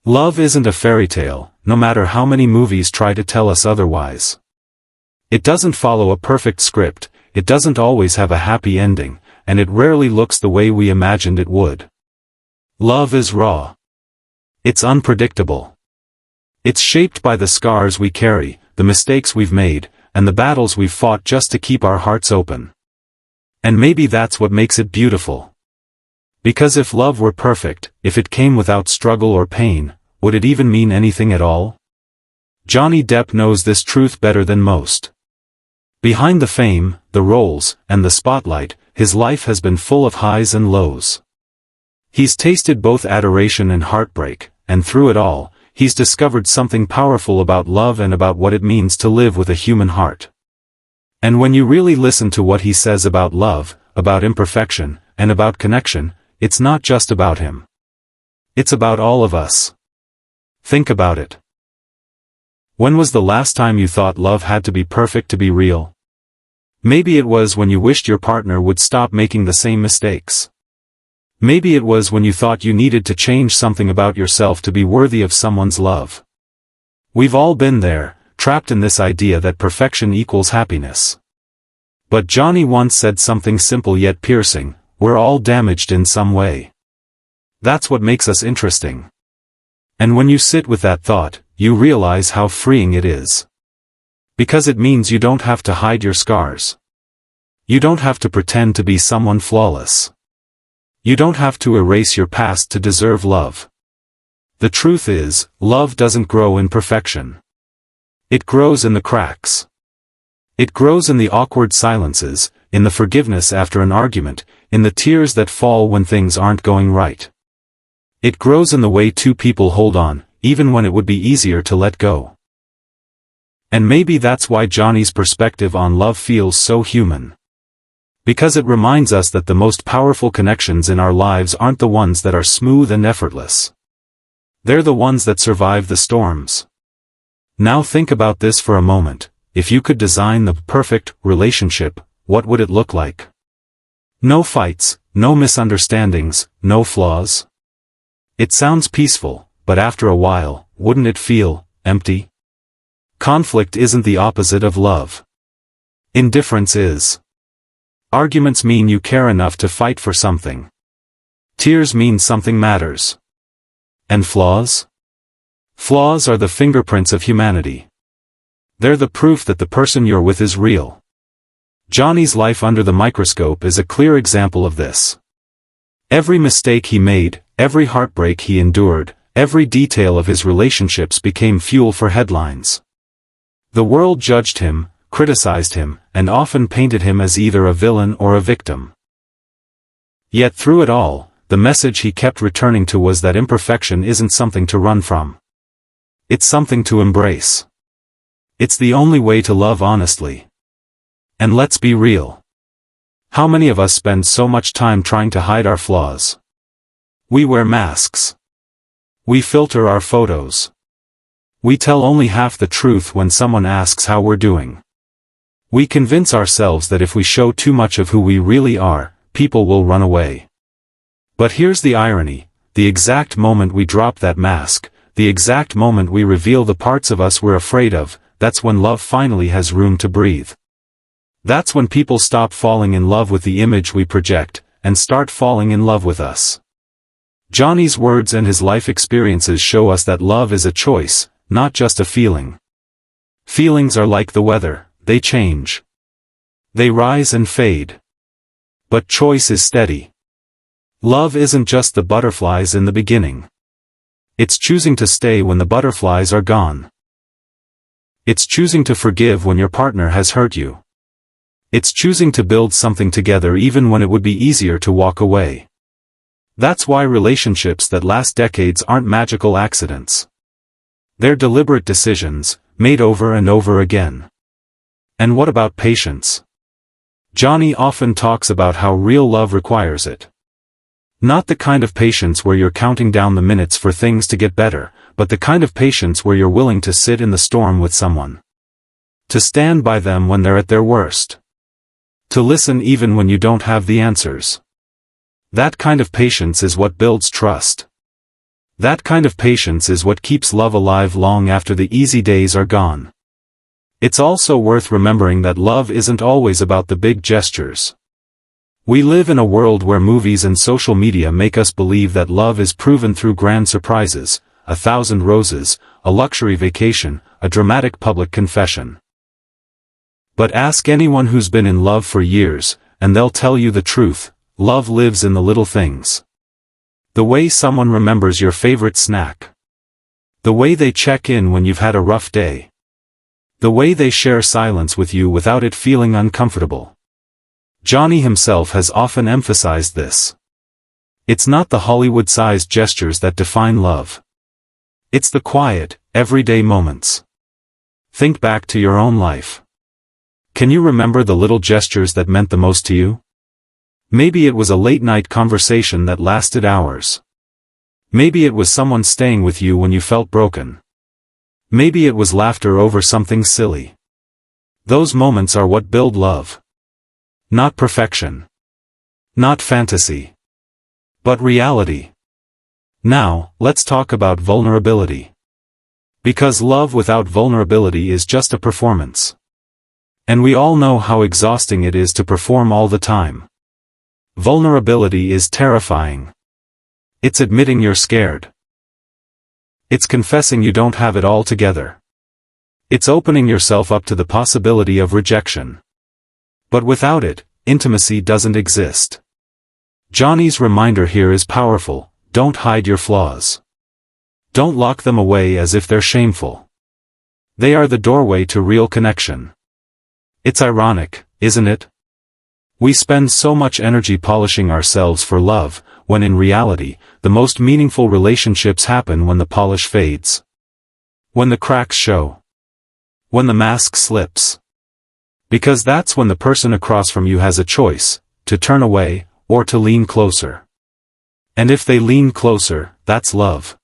Love isn't a fairy tale, no matter how many movies try to tell us otherwise. It doesn't follow a perfect script, it doesn't always have a happy ending, and it rarely looks the way we imagined it would. Love is raw. It's unpredictable. It's shaped by the scars we carry, the mistakes we've made, and the battles we've fought just to keep our hearts open. And maybe that's what makes it beautiful. Because if love were perfect, if it came without struggle or pain, would it even mean anything at all? Johnny Depp knows this truth better than most. Behind the fame, the roles, and the spotlight, his life has been full of highs and lows. He's tasted both adoration and heartbreak, and through it all, he's discovered something powerful about love and about what it means to live with a human heart. And when you really listen to what he says about love, about imperfection, and about connection, it's not just about him. It's about all of us. Think about it. When was the last time you thought love had to be perfect to be real? Maybe it was when you wished your partner would stop making the same mistakes. Maybe it was when you thought you needed to change something about yourself to be worthy of someone's love. We've all been there, trapped in this idea that perfection equals happiness. But Johnny once said something simple yet piercing: we're all damaged in some way. That's what makes us interesting. And when you sit with that thought, you realize how freeing it is. Because it means you don't have to hide your scars. You don't have to pretend to be someone flawless. You don't have to erase your past to deserve love. The truth is, love doesn't grow in perfection. It grows in the cracks. It grows in the awkward silences, in the forgiveness after an argument, in the tears that fall when things aren't going right. It grows in the way two people hold on, even when it would be easier to let go. And maybe that's why Johnny's perspective on love feels so human. Because it reminds us that the most powerful connections in our lives aren't the ones that are smooth and effortless. They're the ones that survive the storms. Now think about this for a moment. If you could design the perfect relationship, what would it look like? No fights, no misunderstandings, no flaws. It sounds peaceful, but after a while, wouldn't it feel empty? Conflict isn't the opposite of love. Indifference is. Arguments mean you care enough to fight for something. Tears mean something matters. And flaws? Flaws are the fingerprints of humanity. They're the proof that the person you're with is real. Johnny's life under the microscope is a clear example of this. Every mistake he made, every heartbreak he endured, every detail of his relationships became fuel for headlines. The world judged him, criticized him, and often painted him as either a villain or a victim. Yet through it all, the message he kept returning to was that imperfection isn't something to run from. It's something to embrace. It's the only way to love honestly. And let's be real. How many of us spend so much time trying to hide our flaws? We wear masks. We filter our photos. We tell only half the truth when someone asks how we're doing. We convince ourselves that if we show too much of who we really are, people will run away. But here's the irony: the exact moment we drop that mask, the exact moment we reveal the parts of us we're afraid of, that's when love finally has room to breathe. That's when people stop falling in love with the image we project, and start falling in love with us. Johnny's words and his life experiences show us that love is a choice, not just a feeling. Feelings are like the weather, they change. They rise and fade. But choice is steady. Love isn't just the butterflies in the beginning. It's choosing to stay when the butterflies are gone. It's choosing to forgive when your partner has hurt you. It's choosing to build something together even when it would be easier to walk away. That's why relationships that last decades aren't magical accidents. They're deliberate decisions, made over and over again. And what about patience? Johnny often talks about how real love requires it. Not the kind of patience where you're counting down the minutes for things to get better, but the kind of patience where you're willing to sit in the storm with someone. To stand by them when they're at their worst. To listen even when you don't have the answers. That kind of patience is what builds trust. That kind of patience is what keeps love alive long after the easy days are gone. It's also worth remembering that love isn't always about the big gestures. We live in a world where movies and social media make us believe that love is proven through grand surprises, 1,000 roses, a luxury vacation, a dramatic public confession. But ask anyone who's been in love for years, and they'll tell you the truth: love lives in the little things. The way someone remembers your favorite snack. The way they check in when you've had a rough day. The way they share silence with you without it feeling uncomfortable. Johnny himself has often emphasized this. It's not the Hollywood-sized gestures that define love. It's the quiet, everyday moments. Think back to your own life. Can you remember the little gestures that meant the most to you? Maybe it was a late-night conversation that lasted hours. Maybe it was someone staying with you when you felt broken. Maybe it was laughter over something silly. Those moments are what build love. Not perfection. Not fantasy. But reality. Now, let's talk about vulnerability. Because love without vulnerability is just a performance. And we all know how exhausting it is to perform all the time. Vulnerability is terrifying. It's admitting you're scared. It's confessing you don't have it all together. It's opening yourself up to the possibility of rejection. But without it, intimacy doesn't exist. Johnny's reminder here is powerful: don't hide your flaws. Don't lock them away as if they're shameful. They are the doorway to real connection. It's ironic, isn't it? We spend so much energy polishing ourselves for love, when in reality, the most meaningful relationships happen when the polish fades. When the cracks show. When the mask slips. Because that's when the person across from you has a choice: to turn away, or to lean closer. And if they lean closer, that's love.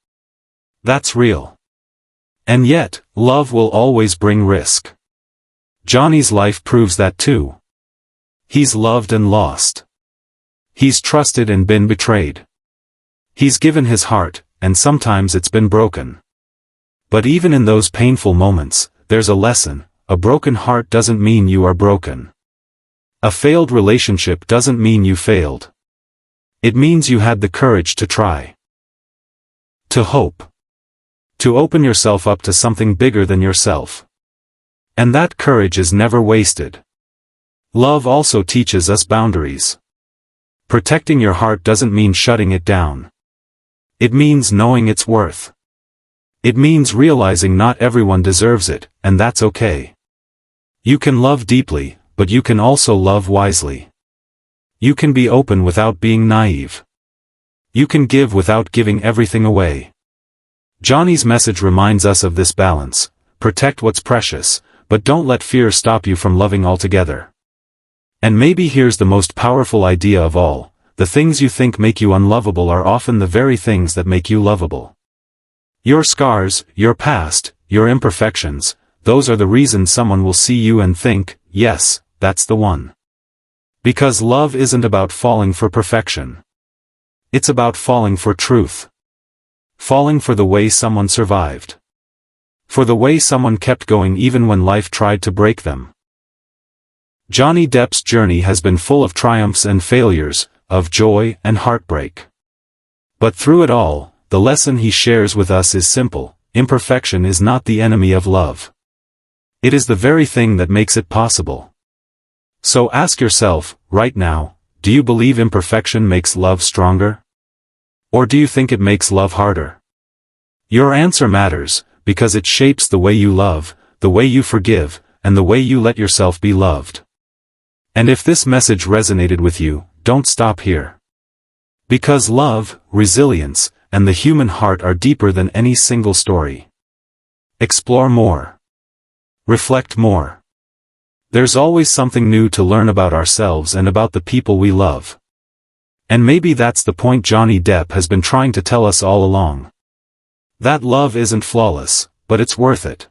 That's real. And yet, love will always bring risk. Johnny's life proves that too. He's loved and lost. He's trusted and been betrayed. He's given his heart, and sometimes it's been broken. But even in those painful moments, there's a lesson: a broken heart doesn't mean you are broken. A failed relationship doesn't mean you failed. It means you had the courage to try. To hope. To open yourself up to something bigger than yourself. And that courage is never wasted. Love also teaches us boundaries. Protecting your heart doesn't mean shutting it down. It means knowing its worth. It means realizing not everyone deserves it, and that's okay. You can love deeply, but you can also love wisely. You can be open without being naive. You can give without giving everything away. Johnny's message reminds us of this balance: protect what's precious, but don't let fear stop you from loving altogether. And maybe here's the most powerful idea of all: the things you think make you unlovable are often the very things that make you lovable. Your scars, your past, your imperfections, those are the reasons someone will see you and think, yes, that's the one. Because love isn't about falling for perfection. It's about falling for truth. Falling for the way someone survived. For the way someone kept going even when life tried to break them. Johnny Depp's journey has been full of triumphs and failures, of joy and heartbreak. But through it all, the lesson he shares with us is simple: imperfection is not the enemy of love. It is the very thing that makes it possible. So ask yourself, right now, do you believe imperfection makes love stronger? Or do you think it makes love harder? Your answer matters, because it shapes the way you love, the way you forgive, and the way you let yourself be loved. And if this message resonated with you, don't stop here. Because love, resilience, and the human heart are deeper than any single story. Explore more. Reflect more. There's always something new to learn about ourselves and about the people we love. And maybe that's the point Johnny Depp has been trying to tell us all along. That love isn't flawless, but it's worth it.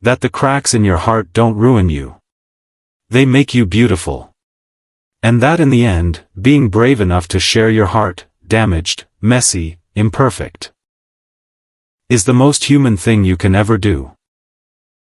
That the cracks in your heart don't ruin you. They make you beautiful. And that in the end, being brave enough to share your heart, damaged, messy, imperfect, is the most human thing you can ever do.